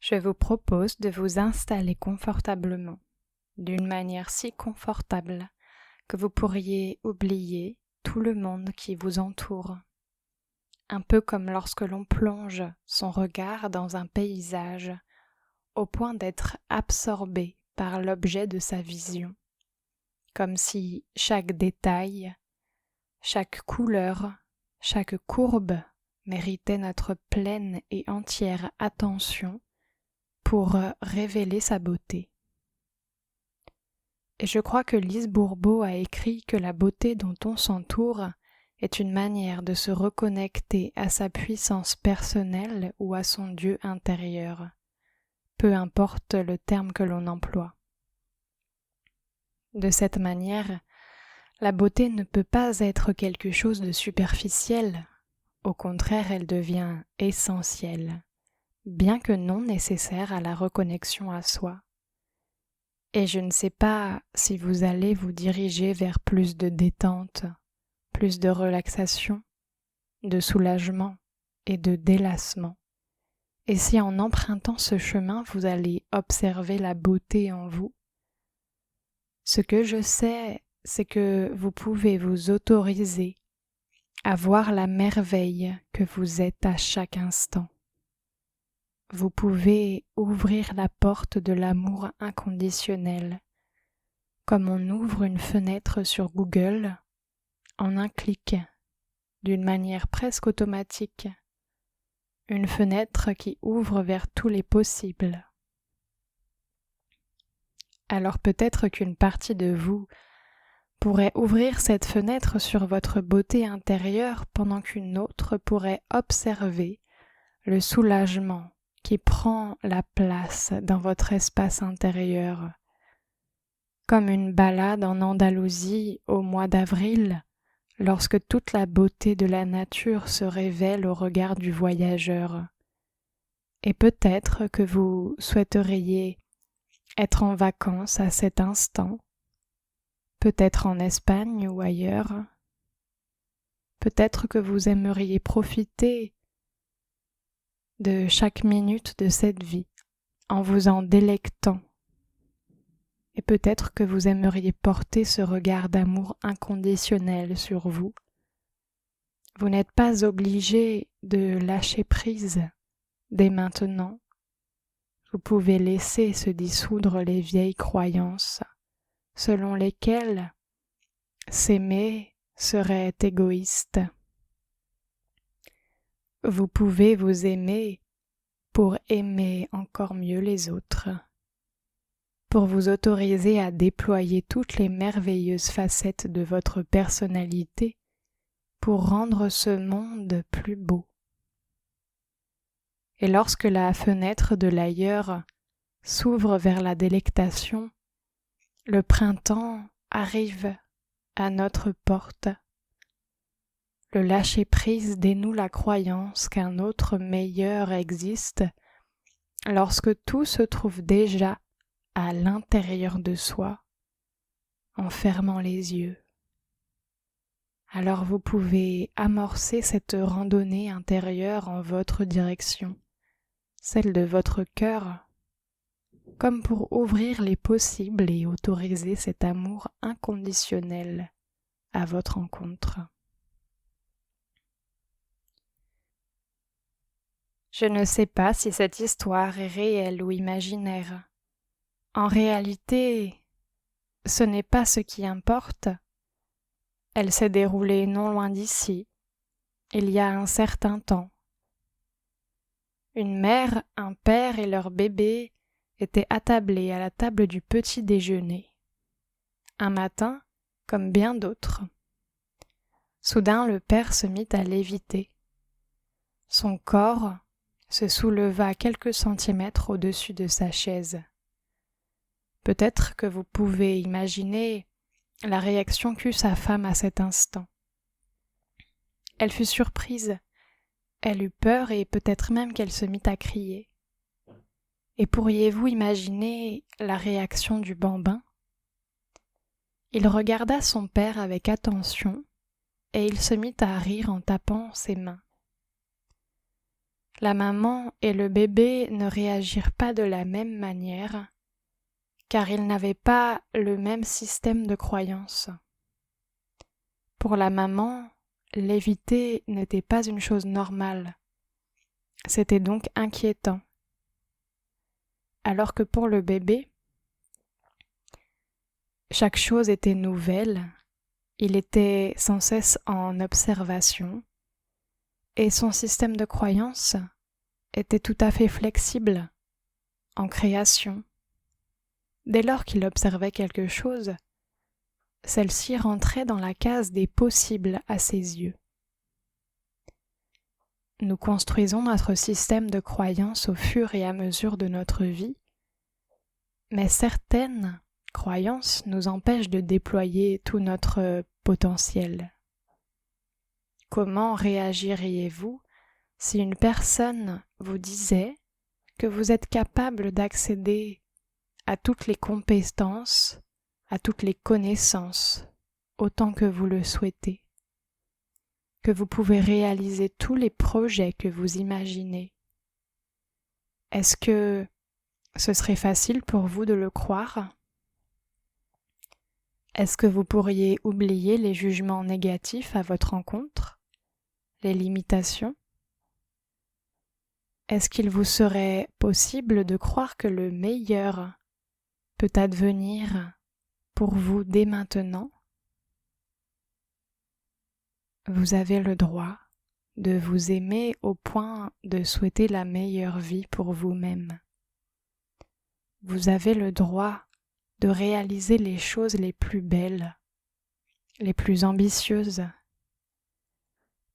Je vous propose de vous installer confortablement, d'une manière si confortable que vous pourriez oublier tout le monde qui vous entoure. Un peu comme lorsque l'on plonge son regard dans un paysage au point d'être absorbé par l'objet de sa vision, comme si chaque détail, chaque couleur, chaque courbe méritait notre pleine et entière attention pour révéler sa beauté. Et je crois que Lise Bourbeau a écrit que la beauté dont on s'entoure est une manière de se reconnecter à sa puissance personnelle ou à son Dieu intérieur, peu importe le terme que l'on emploie. De cette manière, la beauté ne peut pas être quelque chose de superficiel, au contraire elle devient essentielle, bien que non nécessaire à la reconnexion à soi. Et je ne sais pas si vous allez vous diriger vers plus de détente, plus de relaxation, de soulagement et de délassement. Et si en empruntant ce chemin, vous allez observer la beauté en vous. Ce que je sais, c'est que vous pouvez vous autoriser à voir la merveille que vous êtes à chaque instant. Vous pouvez ouvrir la porte de l'amour inconditionnel, comme on ouvre une fenêtre sur Google en un clic, d'une manière presque automatique, une fenêtre qui ouvre vers tous les possibles. Alors peut-être qu'une partie de vous pourrait ouvrir cette fenêtre sur votre beauté intérieure pendant qu'une autre pourrait observer le soulagement qui prend la place dans votre espace intérieur. Comme une balade en Andalousie au mois d'avril, lorsque toute la beauté de la nature se révèle au regard du voyageur. Et peut-être que vous souhaiteriez être en vacances à cet instant, peut-être en Espagne ou ailleurs. Peut-être que vous aimeriez profiter de chaque minute de cette vie en vous en délectant. Et peut-être que vous aimeriez porter ce regard d'amour inconditionnel sur vous. Vous n'êtes pas obligé de lâcher prise dès maintenant. Vous pouvez laisser se dissoudre les vieilles croyances selon lesquelles s'aimer serait égoïste. Vous pouvez vous aimer pour aimer encore mieux les autres, pour vous autoriser à déployer toutes les merveilleuses facettes de votre personnalité pour rendre ce monde plus beau. Et lorsque la fenêtre de l'ailleurs s'ouvre vers la délectation, le printemps arrive à notre porte. Le lâcher-prise dénoue la croyance qu'un autre meilleur existe lorsque tout se trouve déjà à l'intérieur de soi, en fermant les yeux. Alors vous pouvez amorcer cette randonnée intérieure en votre direction, celle de votre cœur, comme pour ouvrir les possibles et autoriser cet amour inconditionnel à votre rencontre. Je ne sais pas si cette histoire est réelle ou imaginaire. En réalité, ce n'est pas ce qui importe. Elle s'est déroulée non loin d'ici, il y a un certain temps. Une mère, un père et leur bébé étaient attablés à la table du petit déjeuner. Un matin, comme bien d'autres. Soudain, le père se mit à léviter. Son corps se souleva quelques centimètres au-dessus de sa chaise. Peut-être que vous pouvez imaginer la réaction qu'eut sa femme à cet instant. Elle fut surprise, elle eut peur et peut-être même qu'elle se mit à crier. Et pourriez-vous imaginer la réaction du bambin ? Il regarda son père avec attention et il se mit à rire en tapant ses mains. la maman et le bébé ne réagirent pas de la même manière, car ils n'avaient pas le même système de croyance. Pour la maman, léviter n'était pas une chose normale. C'était donc inquiétant. Alors que pour le bébé, chaque chose était nouvelle, il était sans cesse en observation, et son système de croyance était tout à fait flexible, en création. Dès lors qu'il observait quelque chose, celle-ci rentrait dans la case des possibles à ses yeux. Nous construisons notre système de croyance au fur et à mesure de notre vie, mais certaines croyances nous empêchent de déployer tout notre potentiel. Comment réagiriez-vous si une personne vous disait que vous êtes capable d'accéder à toutes les compétences, à toutes les connaissances, autant que vous le souhaitez, que vous pouvez réaliser tous les projets que vous imaginez? Est-ce que ce serait facile pour vous de le croire? Est-ce que vous pourriez oublier les jugements négatifs à votre encontre, les limitations? Est-ce qu'il vous serait possible de croire que le meilleur peut advenir pour vous dès maintenant? Vous avez le droit de vous aimer au point de souhaiter la meilleure vie pour vous-même. Vous avez le droit de réaliser les choses les plus belles, les plus ambitieuses.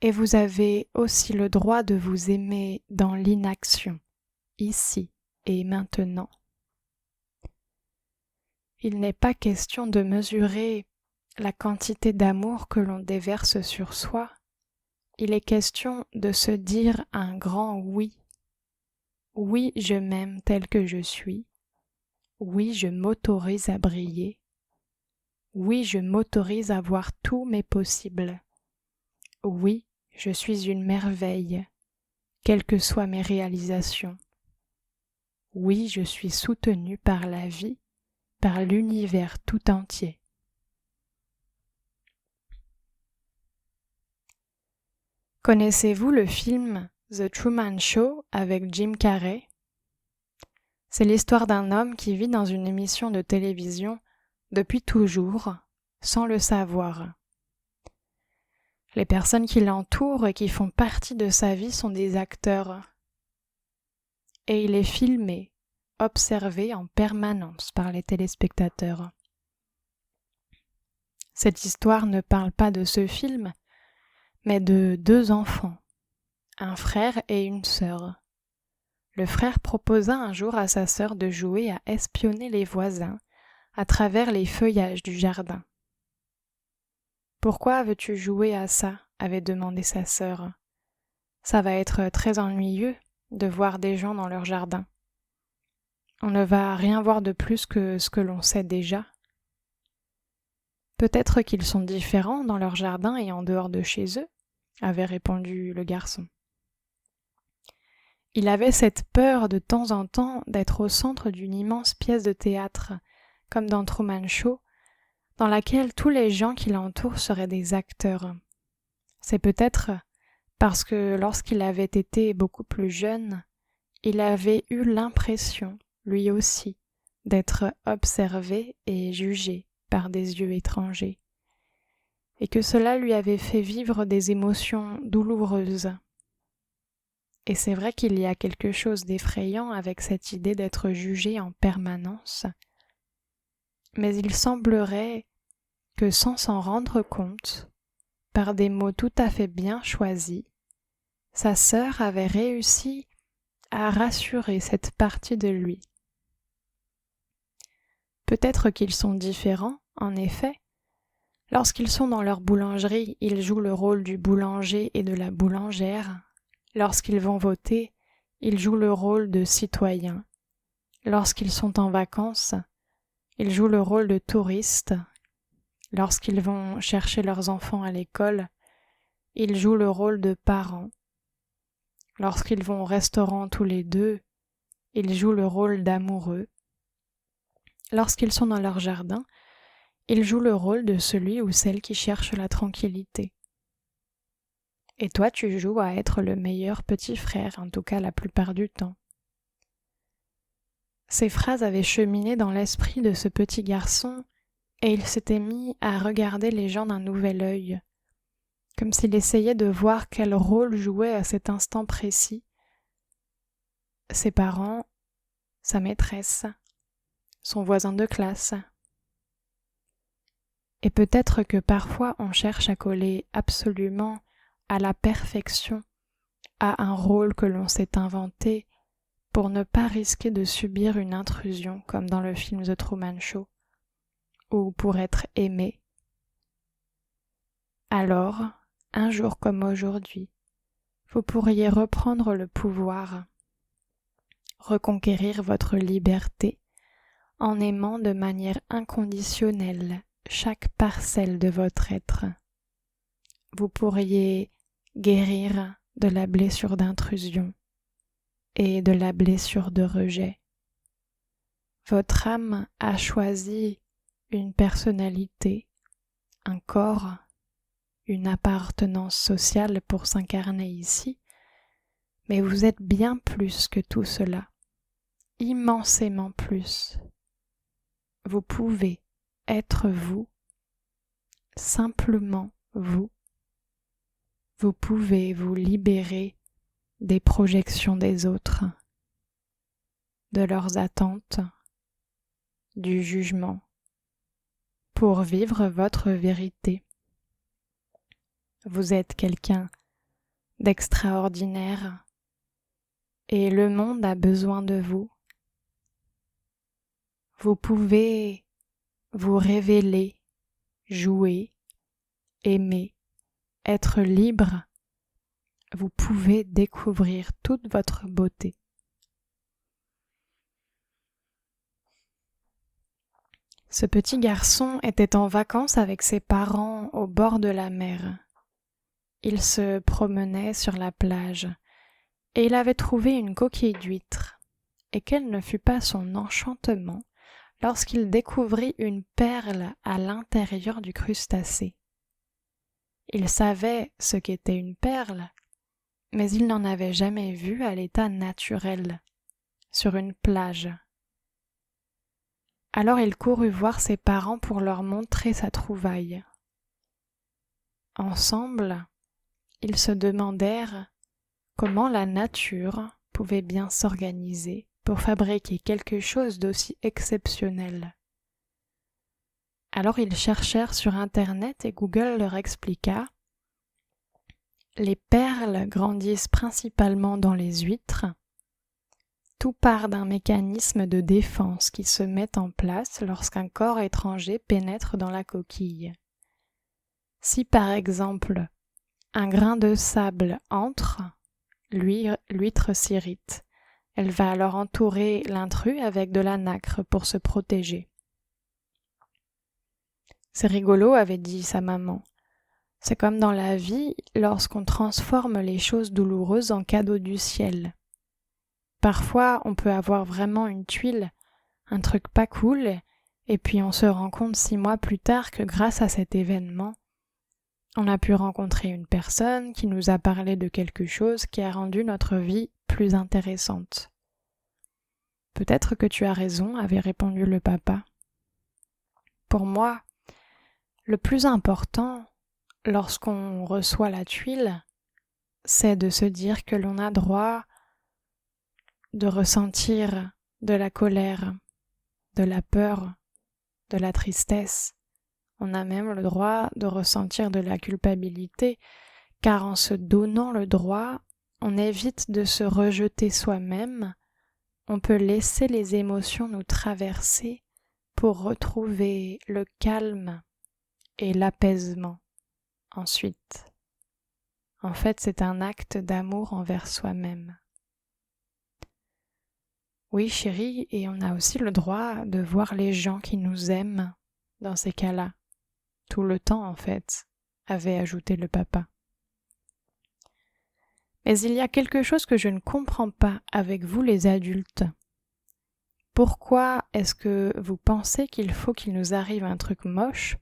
Et vous avez aussi le droit de vous aimer dans l'inaction, ici et maintenant. Il n'est pas question de mesurer la quantité d'amour que l'on déverse sur soi. Il est question de se dire un grand oui. Oui, je m'aime tel que je suis. Oui, je m'autorise à briller. Oui, je m'autorise à voir tous mes possibles. Oui, je suis une merveille, quelles que soient mes réalisations. Oui, je suis soutenue par la vie, par l'univers tout entier. Connaissez-vous le film The Truman Show avec Jim Carrey? C'est l'histoire d'un homme qui vit dans une émission de télévision depuis toujours, sans le savoir. Les personnes qui l'entourent et qui font partie de sa vie sont des acteurs. Et il est filmé, observé en permanence par les téléspectateurs. Cette histoire ne parle pas de ce film, mais de deux enfants, un frère et une sœur. Le frère proposa un jour à sa sœur de jouer à espionner les voisins à travers les feuillages du jardin. « Pourquoi veux-tu jouer à ça ?» avait demandé sa sœur. « Ça va être très ennuyeux de voir des gens dans leur jardin. On ne va rien voir de plus que ce que l'on sait déjà. Peut-être qu'ils sont différents dans leur jardin et en dehors de chez eux, » avait répondu le garçon. Il avait cette peur de temps en temps d'être au centre d'une immense pièce de théâtre, comme dans Truman Show, dans laquelle tous les gens qui l'entourent seraient des acteurs. C'est peut-être parce que lorsqu'il avait été beaucoup plus jeune, il avait eu l'impression, lui aussi, d'être observé et jugé par des yeux étrangers, et que cela lui avait fait vivre des émotions douloureuses. Et c'est vrai qu'il y a quelque chose d'effrayant avec cette idée d'être jugé en permanence, mais il semblerait que sans s'en rendre compte, par des mots tout à fait bien choisis, sa sœur avait réussi à rassurer cette partie de lui. Peut-être qu'ils sont différents, en effet. Lorsqu'ils sont dans leur boulangerie, ils jouent le rôle du boulanger et de la boulangère. Lorsqu'ils vont voter, ils jouent le rôle de citoyens. Lorsqu'ils sont en vacances, ils jouent le rôle de touristes. Lorsqu'ils vont chercher leurs enfants à l'école, ils jouent le rôle de parents. Lorsqu'ils vont au restaurant tous les deux, ils jouent le rôle d'amoureux. Lorsqu'ils sont dans leur jardin, ils jouent le rôle de celui ou celle qui cherche la tranquillité. Et toi, tu joues à être le meilleur petit frère, en tout cas la plupart du temps. Ces phrases avaient cheminé dans l'esprit de ce petit garçon et il s'était mis à regarder les gens d'un nouvel œil, comme s'il essayait de voir quel rôle jouait à cet instant précis ses parents, sa maîtresse, son voisin de classe. Et peut-être que parfois on cherche à coller absolument à la perfection à un rôle que l'on s'est inventé pour ne pas risquer de subir une intrusion comme dans le film The Truman Show, ou pour être aimé. Alors, un jour comme aujourd'hui, vous pourriez reprendre le pouvoir, reconquérir votre liberté en aimant de manière inconditionnelle chaque parcelle de votre être. Vous pourriez guérir de la blessure d'intrusion et de la blessure de rejet. Votre âme a choisi une personnalité, un corps, une appartenance sociale pour s'incarner ici, mais vous êtes bien plus que tout cela, immensément plus. Vous pouvez être vous, simplement vous. Vous pouvez vous libérer des projections des autres, de leurs attentes, du jugement, pour vivre votre vérité. Vous êtes quelqu'un d'extraordinaire et le monde a besoin de vous. Vous pouvez vous révéler, jouer, aimer, être libre. Vous pouvez découvrir toute votre beauté. Ce petit garçon était en vacances avec ses parents au bord de la mer. Il se promenait sur la plage et il avait trouvé une coquille d'huître. Et quel ne fut pas son enchantement lorsqu'il découvrit une perle à l'intérieur du crustacé. Il savait ce qu'était une perle, mais il n'en avait jamais vu à l'état naturel, sur une plage. Alors il courut voir ses parents pour leur montrer sa trouvaille. Ensemble, ils se demandèrent comment la nature pouvait bien s'organiser pour fabriquer quelque chose d'aussi exceptionnel. Alors ils cherchèrent sur Internet et Google leur expliqua « Les perles grandissent principalement dans les huîtres. Tout part d'un mécanisme de défense qui se met en place lorsqu'un corps étranger pénètre dans la coquille. Si par exemple un grain de sable entre, l'huître s'irrite. Elle va alors entourer l'intrus avec de la nacre pour se protéger. » C'est rigolo, avait dit sa maman. C'est comme dans la vie lorsqu'on transforme les choses douloureuses en cadeaux du ciel. Parfois, on peut avoir vraiment une tuile, un truc pas cool, et puis on se rend compte 6 mois plus tard que grâce à cet événement, on a pu rencontrer une personne qui nous a parlé de quelque chose qui a rendu notre vie plus intéressante. « Peut-être que tu as raison, » avait répondu le papa. Pour moi, le plus important, lorsqu'on reçoit la tuile, c'est de se dire que l'on a droit de ressentir de la colère, de la peur, de la tristesse. On a même le droit de ressentir de la culpabilité, car en se donnant le droit, on évite de se rejeter soi-même, on peut laisser les émotions nous traverser pour retrouver le calme et l'apaisement ensuite. En fait, c'est un acte d'amour envers soi-même. Oui, chérie, et on a aussi le droit de voir les gens qui nous aiment dans ces cas-là. Tout le temps, en fait, avait ajouté le papa. Mais il y a quelque chose que je ne comprends pas avec vous les adultes. Pourquoi est-ce que vous pensez qu'il faut qu'il nous arrive un truc moche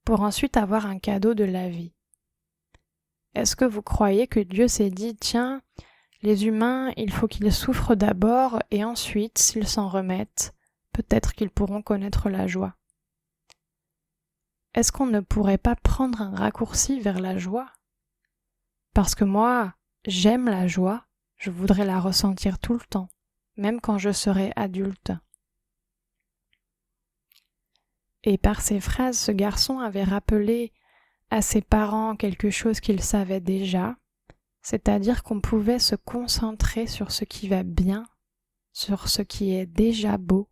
pour ensuite avoir un cadeau de la vie? Est-ce que vous croyez que Dieu s'est dit « Tiens, les humains, il faut qu'ils souffrent d'abord et ensuite, s'ils s'en remettent, peut-être qu'ils pourront connaître la joie ». Est-ce qu'on ne pourrait pas prendre un raccourci vers la joie? Parce que moi, j'aime la joie, je voudrais la ressentir tout le temps, même quand je serai adulte. Et par ces phrases, ce garçon avait rappelé à ses parents quelque chose qu'il savait déjà, c'est-à-dire qu'on pouvait se concentrer sur ce qui va bien, sur ce qui est déjà beau,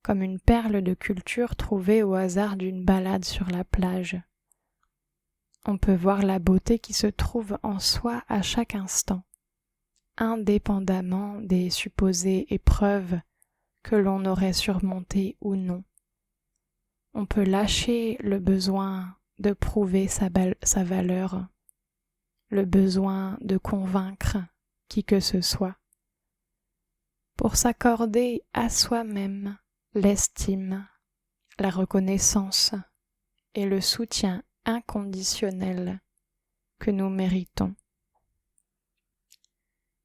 comme une perle de culture trouvée au hasard d'une balade sur la plage. On peut voir la beauté qui se trouve en soi à chaque instant, indépendamment des supposées épreuves que l'on aurait surmontées ou non. On peut lâcher le besoin de prouver sa valeur, le besoin de convaincre qui que ce soit, pour s'accorder à soi-même l'estime, la reconnaissance et le soutien inconditionnel que nous méritons.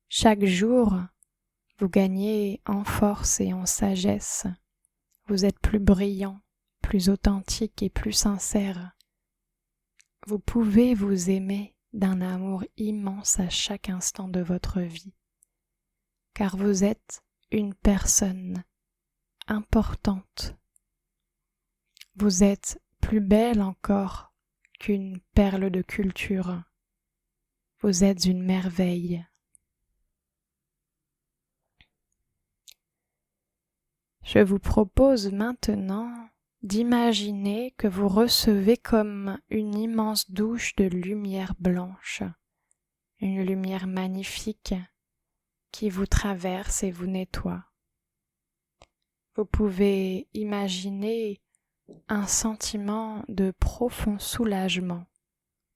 Chaque jour, vous gagnez en force et en sagesse, vous êtes plus brillant, plus authentique et plus sincère. Vous pouvez vous aimer d'un amour immense à chaque instant de votre vie, car vous êtes une personne importante. Vous êtes plus belle encore qu'une perle de culture. Vous êtes une merveille. Je vous propose maintenant d'imaginer que vous recevez comme une immense douche de lumière blanche, une lumière magnifique qui vous traverse et vous nettoie. Vous pouvez imaginer un sentiment de profond soulagement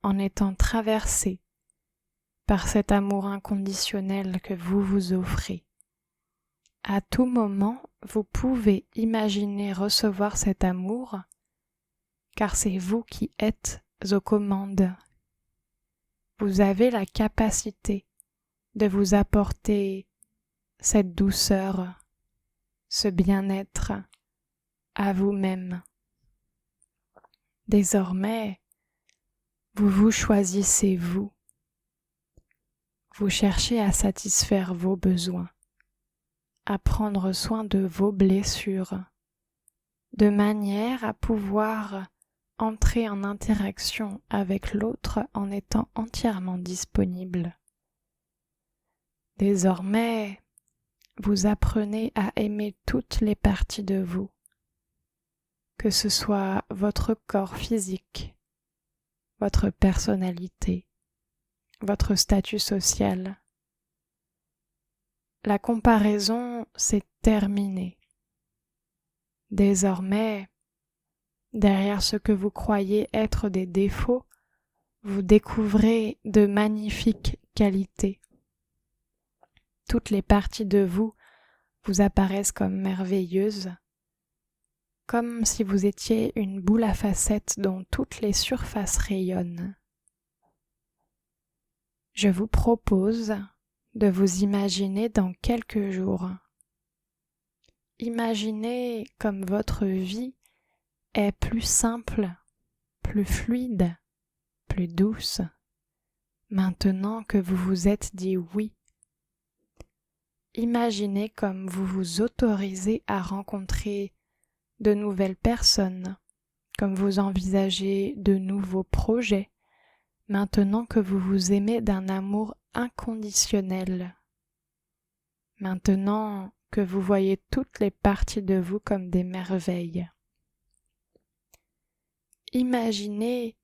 en étant traversé par cet amour inconditionnel que vous vous offrez. À tout moment, vous pouvez imaginer recevoir cet amour, car c'est vous qui êtes aux commandes. Vous avez la capacité de vous apporter cette douceur, ce bien-être à vous-même. Désormais, vous vous choisissez vous. Vous cherchez à satisfaire vos besoins, à prendre soin de vos blessures, de manière à pouvoir entrer en interaction avec l'autre en étant entièrement disponible. Désormais, vous apprenez à aimer toutes les parties de vous, que ce soit votre corps physique, votre personnalité, votre statut social. La comparaison, c'est terminé. Désormais, derrière ce que vous croyez être des défauts, vous découvrez de magnifiques qualités. Toutes les parties de vous vous apparaissent comme merveilleuses, comme si vous étiez une boule à facettes dont toutes les surfaces rayonnent. Je vous propose de vous imaginer dans quelques jours. Imaginez comme votre vie est plus simple, plus fluide, plus douce, maintenant que vous vous êtes dit oui. Imaginez comme vous vous autorisez à rencontrer de nouvelles personnes, comme vous envisagez de nouveaux projets, maintenant que vous vous aimez d'un amour inconditionnel. Maintenant que vous voyez toutes les parties de vous comme des merveilles. Imaginez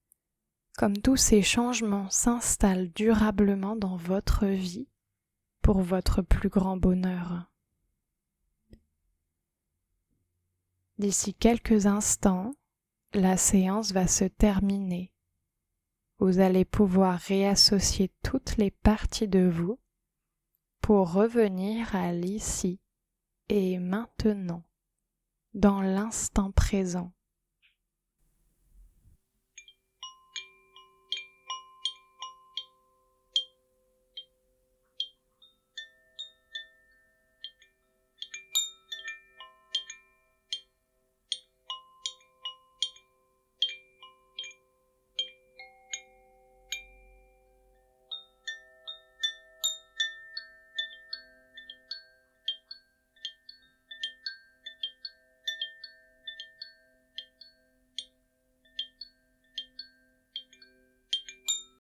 comme tous ces changements s'installent durablement dans votre vie pour votre plus grand bonheur. D'ici quelques instants, la séance va se terminer. vous allez pouvoir réassocier toutes les parties de vous pour revenir à l'ici et maintenant, dans l'instant présent.